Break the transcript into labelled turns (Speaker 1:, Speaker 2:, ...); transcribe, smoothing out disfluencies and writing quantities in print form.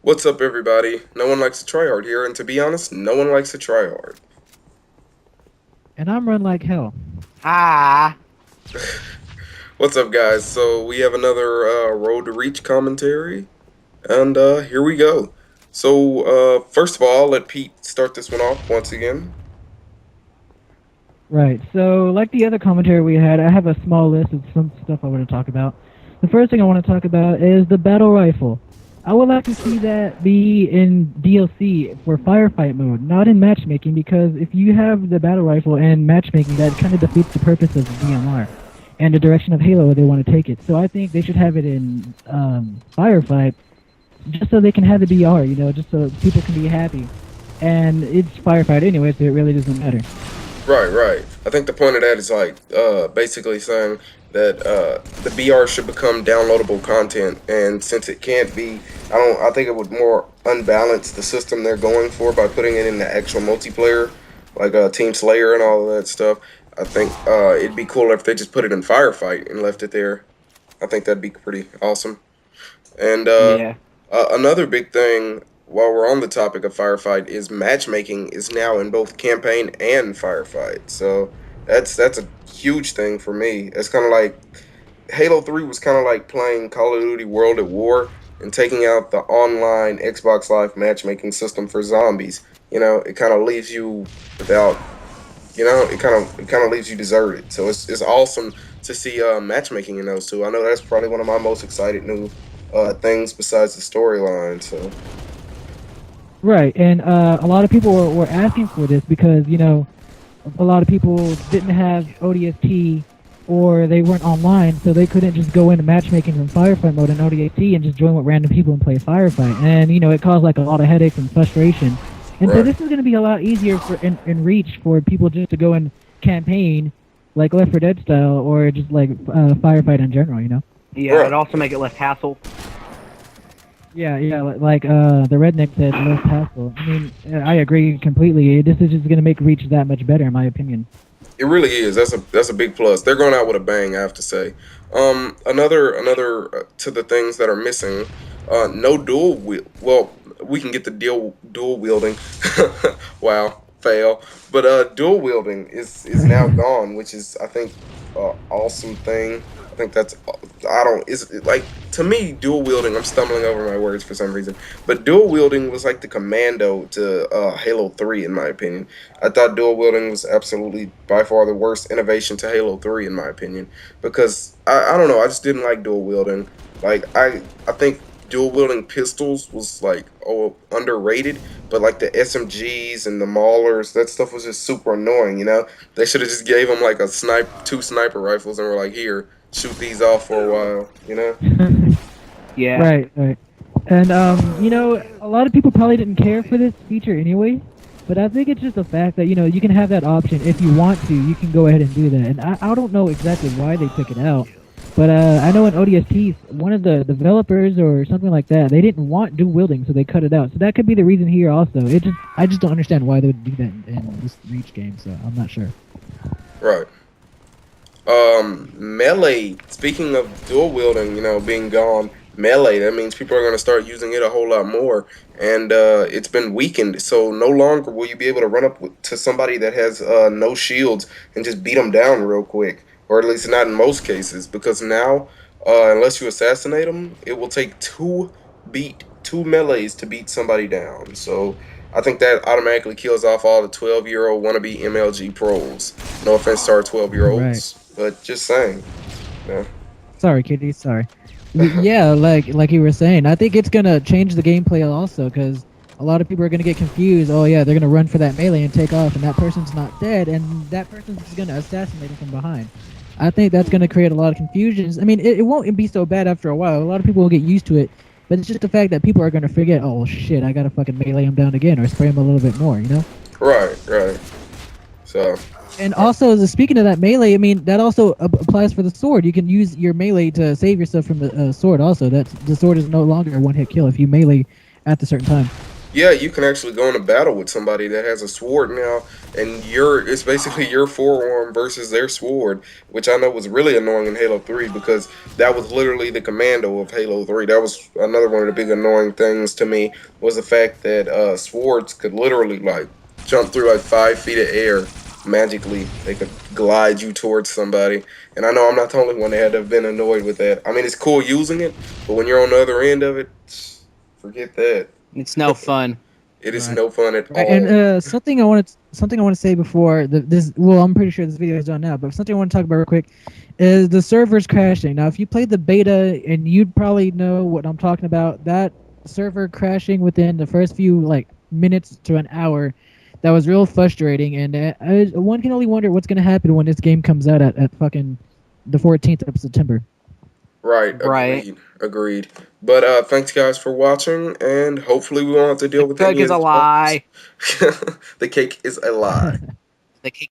Speaker 1: What's up, everybody? No one likes to try hard here, and to be honest, no one likes to try hard.
Speaker 2: And I'm run like hell.
Speaker 3: Ah,
Speaker 1: What's up, guys? So, we have another Road to Reach commentary, and here we go. So, first of all, I'll let Pete start this one off once again.
Speaker 2: Right. So, like the other commentary we had, I have a small list of some stuff I want to talk about. The first thing I want to talk about is the battle rifle. I would like to see that be in DLC for firefight mode, not in matchmaking, because if you have the battle rifle and matchmaking, that kind of defeats the purpose of the DMR and the direction of Halo where they want to take it. So I think they should have it in firefight, just so they can have the BR, just so people can be happy. And it's firefight anyway, so it really doesn't matter.
Speaker 1: Right. I think the point of that is like basically saying that the BR should become downloadable content, and since it can't be, I think it would more unbalance the system they're going for by putting it in the actual multiplayer, like Team Slayer and all of that stuff. I think it'd be cool if they just put it in Firefight and left it there. I think that'd be pretty awesome. And
Speaker 3: yeah.
Speaker 1: another big thing while we're on the topic of firefight is matchmaking is now in both campaign and firefight. So that's a huge thing for me. It's kind of like Halo 3 was kind of like playing Call of Duty World at War and taking out the online Xbox Live matchmaking system for zombies. It kind of leaves you without, it kind of leaves you deserted. So it's awesome to see matchmaking in those two. I know that's probably one of my most excited new things besides the storyline. So
Speaker 2: Right, and a lot of people were asking for this because, a lot of people didn't have ODST or they weren't online, so they couldn't just go into matchmaking from firefight mode in ODST and just join with random people and play firefight. And, it caused like a lot of headaches and frustration. And so
Speaker 1: right.
Speaker 2: this is going to be a lot easier in Reach for people just to go and campaign, like Left 4 Dead style, or just like firefight in general.
Speaker 3: Yeah,
Speaker 1: Right.
Speaker 3: it'd also make it less hassle.
Speaker 2: Yeah, like the redneck said, less hassle. I mean, I agree completely. This is just going to make Reach that much better, in my opinion.
Speaker 1: It really is. That's a big plus. They're going out with a bang, I have to say. Another to the things that are missing. No dual wheel. Well, we can get the dual wielding. Wow, fail. But dual wielding is now gone, which is I think awesome thing. I think that's I don't is like to me dual wielding. I'm stumbling over my words for some reason, but dual wielding was like the commando to Halo 3 in my opinion. I thought dual wielding was absolutely by far the worst innovation to Halo 3 in my opinion because I don't know, I just didn't like dual wielding. Like I think dual wielding pistols was like underrated, but like the SMGs and the Maulers, that stuff was just super annoying. They should have just gave them like two sniper rifles and were like, here, shoot these off for a while.
Speaker 3: Yeah.
Speaker 2: Right. And a lot of people probably didn't care for this feature anyway. But I think it's just a fact that you can have that option if you want to. You can go ahead and do that. And I don't know exactly why they took it out. But I know in ODST, one of the developers or something like that, they didn't want dual wielding, so they cut it out. So that could be the reason here also. I just don't understand why they would do that in this Reach game. So I'm not sure.
Speaker 1: Right. Melee. Speaking of dual wielding, being gone, melee. That means people are going to start using it a whole lot more, and it's been weakened. So no longer will you be able to run up to somebody that has no shields and just beat them down real quick, or at least not in most cases, because now, unless you assassinate them, it will take two melees to beat somebody down. So I think that automatically kills off all the 12-year-old wannabe MLG pros. No offense to our 12-year-olds, but just saying. Yeah.
Speaker 2: Sorry, Kitty. Sorry. Yeah, like you were saying, I think it's gonna change the gameplay also because a lot of people are gonna get confused. Oh yeah, they're gonna run for that melee and take off, and that person's not dead, and that person's just gonna assassinate him from behind. I think that's gonna create a lot of confusions. I mean, it won't be so bad after a while. A lot of people will get used to it, but it's just the fact that people are gonna forget. Oh shit, I gotta fucking melee him down again or spray him a little bit more.
Speaker 1: Right. So,
Speaker 2: And also, speaking of that melee, I mean that also applies for the sword. You can use your melee to save yourself from the sword. Also, that the sword is no longer a one-hit kill if you melee at the certain time.
Speaker 1: Yeah, you can actually go into battle with somebody that has a sword now, and it's basically your forearm versus their sword, which I know was really annoying in Halo 3 because that was literally the commando of Halo 3. That was another one of the big annoying things to me was the fact that swords could literally like jump through like 5 feet of air magically. They could glide you towards somebody, and I know I'm not the only one that had to have been annoyed with that. I mean, it's cool using it, but when you're on the other end of it, forget that.
Speaker 3: It's no fun.
Speaker 1: It is
Speaker 2: Right.
Speaker 1: no fun at
Speaker 2: Right, and
Speaker 1: all.
Speaker 2: something I want to say before this. Well, I'm pretty sure this video is done now, but something I want to talk about real quick is the servers crashing. Now, if you played the beta, and you'd probably know what I'm talking about, that server crashing within the first few like minutes to an hour, that was real frustrating. And one can only wonder what's gonna happen when this game comes out at fucking the 14th of September.
Speaker 1: Right,
Speaker 3: Right.
Speaker 1: agreed. But thanks guys for watching, and hopefully we won't have to
Speaker 3: The
Speaker 1: deal with
Speaker 3: cake
Speaker 1: any of
Speaker 3: is a
Speaker 1: these problems.
Speaker 3: lie.
Speaker 1: The cake is a lie.
Speaker 3: The cake